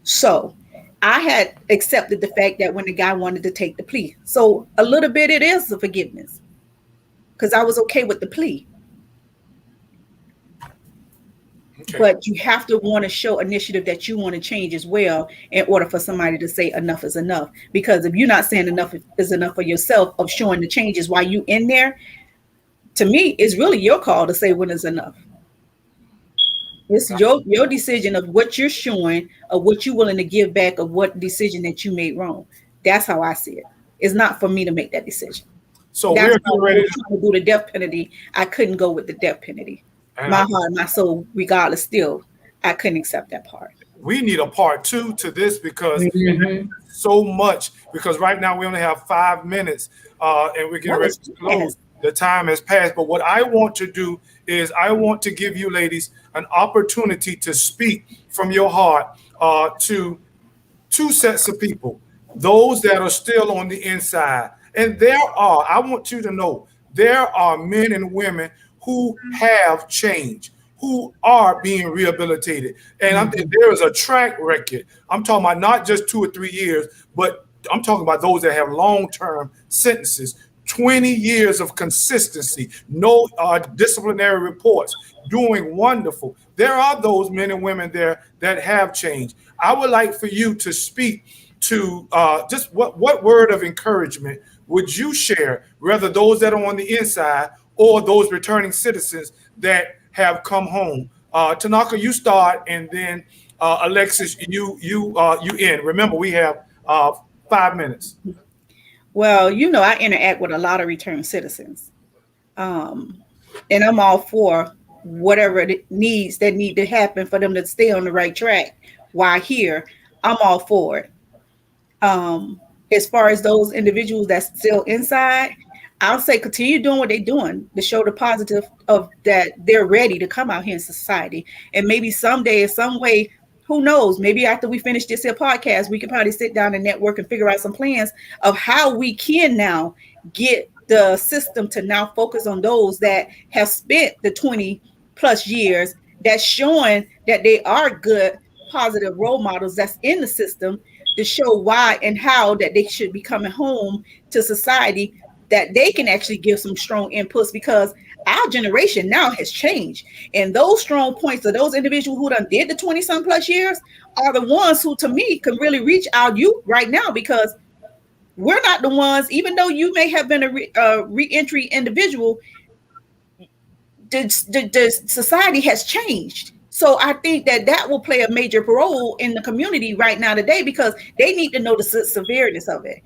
So I had accepted the fact that when the guy wanted to take the plea, so a little bit it is a forgiveness, because I was okay with the plea. Okay. But you have to want to show initiative that you want to change as well, in order for somebody to say enough is enough. Because if you're not saying enough is enough for yourself, of showing the changes while you in there, to me, it's really your call to say when is enough. It's your decision of what you're showing, of what you're willing to give back, of what decision that you made wrong. That's how I see it. It's not for me to make that decision. So that's we're ready to do the death penalty. I couldn't go with the death penalty. My heart, my soul, regardless, still, I couldn't accept that part. We need a part 2 to this, because so much, because right now we only have 5 minutes and we're getting ready to close. The time has passed. But what I want to do is I want to give you ladies an opportunity to speak from your heart to 2 sets of people, those that are still on the inside. And I want you to know, there are men and women who have changed, who are being rehabilitated. And there is a track record. I'm talking about not just 2 or 3 years, but I'm talking about those that have long-term sentences, 20 years of consistency, no disciplinary reports, doing wonderful. There are those men and women there that have changed. I would like for you to speak to just what word of encouragement would you share, whether those that are on the inside or those returning citizens that have come home. Tanaka, you start, and then Alexis, you end. Remember, we have 5 minutes. Well, I interact with a lot of returning citizens, and I'm all for whatever it needs that need to happen for them to stay on the right track while here. I'm all for it. As far as those individuals that's still inside, I'll say continue doing what they're doing to show the positive of that they're ready to come out here in society. And maybe someday, in some way, who knows, maybe after we finish this here podcast, we can probably sit down and network and figure out some plans of how we can now get the system to now focus on those that have spent the 20 plus years, that's showing that they are good, positive role models that's in the system, to show why and how that they should be coming home to society, that they can actually give some strong inputs, because our generation now has changed. And those strong points of those individuals who done did the 20 some plus years are the ones who, to me, can really reach our youth right now, because we're not the ones, even though you may have been a re-entry individual, the society has changed. So I think that will play a major role in the community right now today, because they need to know the severity of it,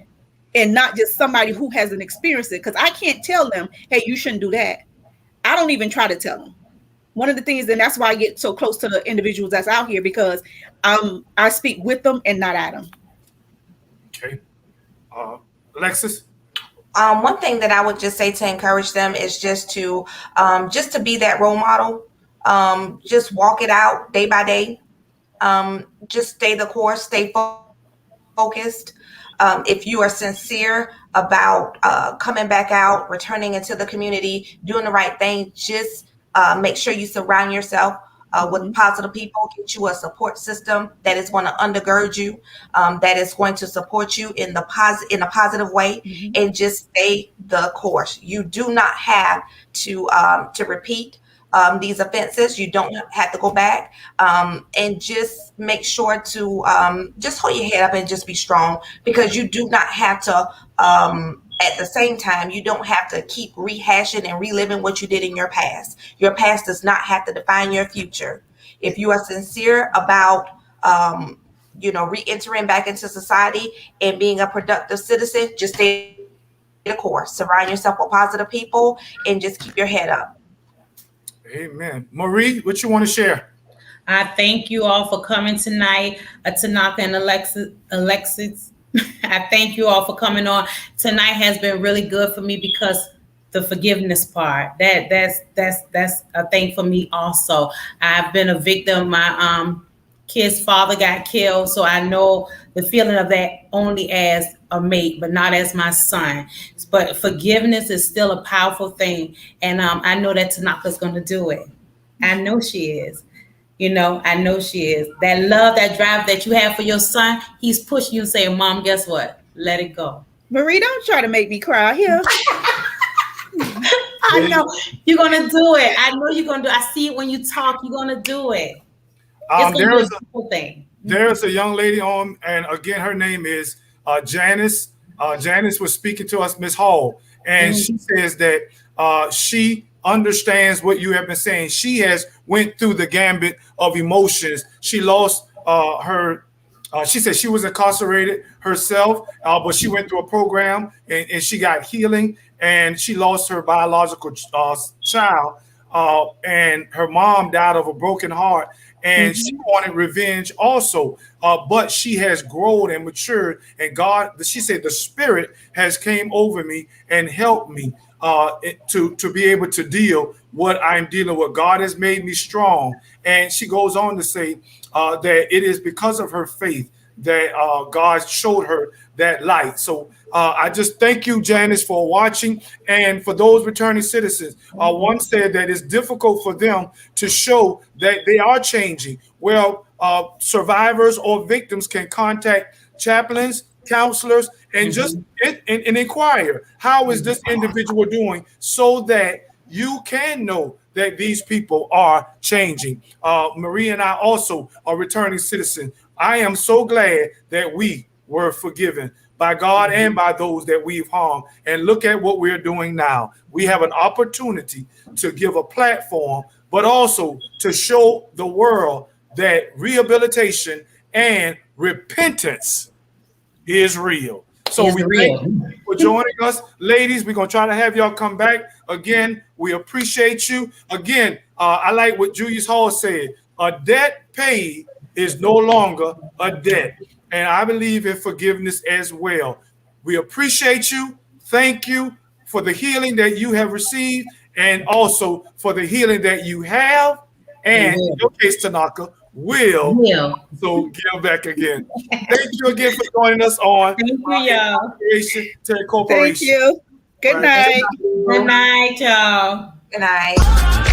and not just somebody who hasn't experienced it. Because I can't tell them, hey, you shouldn't do that. I don't even try to tell them. One of the things, and that's why I get so close to the individuals that's out here, because I speak with them and not at them. Okay. Alexis? One thing that I would just say to encourage them is just to be that role model. Just walk it out day by day. Just stay the course, stay focused. If you are sincere about coming back out, returning into the community, doing the right thing, just make sure you surround yourself with positive people. Get you a support system that is going to undergird you, that is going to support you in a positive way, and just stay the course. You do not have to repeat these offenses. You don't have to go back, and just make sure to just hold your head up and just be strong, because you do not have to at the same time, you don't have to keep rehashing and reliving what you did in your past. Your past does not have to define your future. If you are sincere about, re-entering back into society and being a productive citizen, just stay the course. Surround yourself with positive people and just keep your head up. Amen. Marie, what you want to share? I thank you all for coming tonight, Tanaka and Alexis. I thank you all for coming on. Tonight has been really good for me because the forgiveness part, that's a thing for me also. I've been a victim. My kid's father got killed, so I know the feeling of that only as a mate, but not as my son. But forgiveness is still a powerful thing, and I know that Tanaka's going to do it. I know she is. I know she is. That love, that drive that you have for your son, he's pushing you, saying, Mom, guess what? Let it go. Marie, don't try to make me cry here. I know you're gonna do it. I know you're gonna do it. I see it when you talk, you're gonna do it. It's gonna be a cool thing. There's a young lady on, and again, her name is Janice. Janice was speaking to us, Miss Hall, and she says that she understands what you have been saying. She has went through the gambit of emotions. She lost her. She said she was incarcerated herself, but she went through a program and she got healing, and she lost her biological child, and her mom died of a broken heart, and she wanted revenge also, but she has grown and matured, and God, she said, the Spirit has came over me and helped me to be able to deal what I'm dealing with. God has made me strong. And she goes on to say that it is because of her faith that God showed her that light. So I just thank you, Janice, for watching. And for those returning citizens, one said that it's difficult for them to show that they are changing. Well, survivors or victims can contact chaplains, counselors, and just and inquire, how is this individual doing, so that you can know that these people are changing. Marie and I also are returning citizens. I am so glad that we were forgiven by God and by those that we've harmed. And look at what we're doing now. We have an opportunity to give a platform, but also to show the world that rehabilitation and repentance is real. So we thank you for joining us. Ladies, we're going to try to have y'all come back. Again, we appreciate you. Again, I like what Julius Hall said. A debt paid is no longer a debt. And I believe in forgiveness as well. We appreciate you. Thank you for the healing that you have received, and also for the healing that you have. And in your case, Tanaka, will so give back again. Thank you again for joining us on Incarceration to Incorporation. Thank you. Good night. Good night, y'all. Good night.